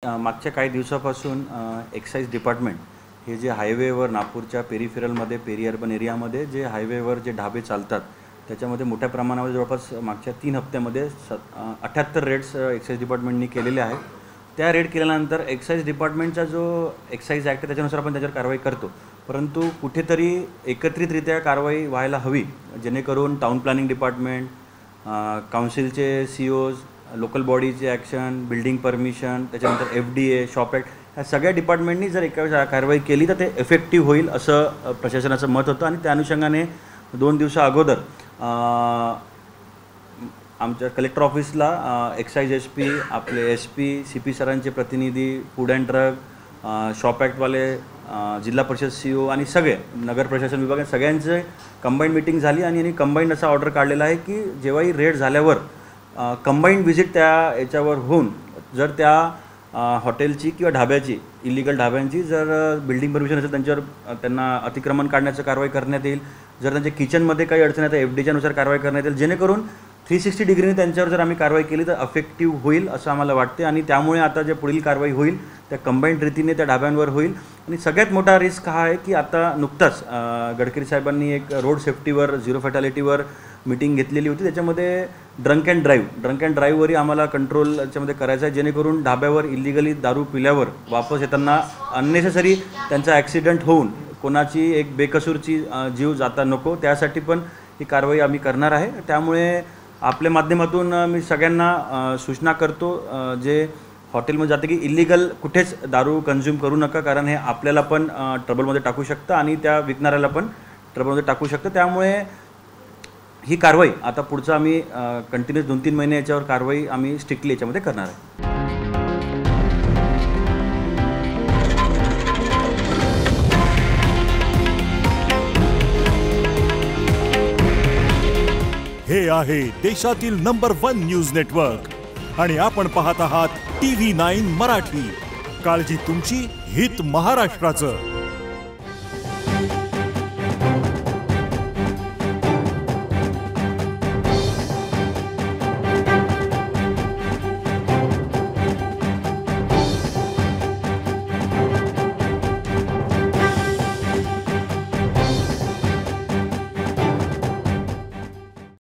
मागच्या काही दिवसापासून एक्साईज डिपार्टमेंट हे जे हायवेवर नागपूरच्या पेरिफेरलमध्ये पेरी अर्बन एरियामध्ये जे हायवेवर जे ढाबे चालतात त्याच्यामध्ये मोठ्या प्रमाणावर जवळपास मागच्या 3 हप्त्यामध्ये 78 रेड्स एक्साईज डिपार्टमेंटनी केलेले आहेत। त्या रेड केल्यानंतर एक्साईज डिपार्टमेंटचा जो एक्साईज ॲक्ट आहे त्याच्यानुसार आपण त्याच्यावर कारवाई करतो, परंतु कुठेतरी एकत्रितरित्या कारवाई व्हायला हवी, जेणेकरून टाउन प्लॅनिंग डिपार्टमेंट, काउन्सिलचे CEOज, लोकल बॉडीचे ॲक्शन, बिल्डिंग परमिशन, त्याच्यानंतर FDA, शॉप ॲक्ट, ह्या सगळ्या डिपार्टमेंटनी जर एका कारवाई केली तर ते इफेक्टिव्ह होईल असं प्रशासनाचं मत होतं। आणि त्या अनुषंगाने 2 दिवसा अगोदर आमच्या कलेक्टर ऑफिसला एक्साईज SP, आपले SP, CP सरांचे प्रतिनिधी, फूड अँड ड्रग, शॉप ॲक्टवाले, जिल्हा परिषद CEO आणि सगळे नगर प्रशासन विभाग सगळ्यांचे कंबाईंड मीटिंग झाली आणि कंबाईंड असा ऑर्डर काढलेला आहे की जेव्हाही रेड झाल्यावर कंबाईंड व्हिजिट त्या याच्यावर होऊन जर त्या हॉटेलची किंवा ढाब्याची, इलिगल ढाब्यांची जर बिल्डिंग परमिशन असेल त्यांना अतिक्रमण काढण्याची कारवाई करण्यात येईल। जर त्यांच्या किचनमध्ये काही अडचण आहे तर FDच्यानुसार कारवाई करण्यात येईल, जेणेकरून 360 डिग्रीने त्यांच्यावर जर आम्ही कारवाई केली तर इफेक्टिव्ह होईल असं आम्हाला वाटते। आणि त्यामुळे आता जे पुढील कारवाई होईल त्या कंबाईंड रीतीने त्या ढाब्यांवर होईल। आणि सगळ्यात मोठा रिस्क हा आहे की आता नुकताच गडकरी साहेबांनी एक रोड सेफ्टीवर, झिरो फॅटॅलिटीवर मीटिंग घेतलेली होती, त्याच्यामध्ये ड्रंक अँड ड्राईव्हवरही आम्हाला कंट्रोल त्याच्यामध्ये करायचं आहे, जेणेकरून ढाब्यावर इलिगली दारू पिल्यावर वापस येताना अननेसेसरी त्यांचा ॲक्सिडेंट होऊन कोणाची एक बेकसूरची जीव जाता नको, त्यासाठी पण ही कारवाई आम्ही करणार आहे। त्यामुळे आपल्या माध्यमातून मी सगळ्यांना सूचना करतो जे हॉटेलमध्ये जाते की इलिगल कुठेच दारू कन्झ्युम करू नका, कारण हे आपल्याला पण ट्रबलमध्ये टाकू शकतं आणि त्या विकणाऱ्याला पण ट्रबलमध्ये टाकू शकतं। त्यामुळे ही कारवाई आता पुढचं आम्ही कंटिन्यूस 2-3 महिने याच्यावर कारवाई आम्ही स्ट्रिक्टली याच्यामध्ये करणार आहे। हे आहे देशातील नंबर 1 न्यूज नेटवर्क आणि आपण पाहत आहात TV9 मराठी। काळजी तुमची, हित महाराष्ट्राचं।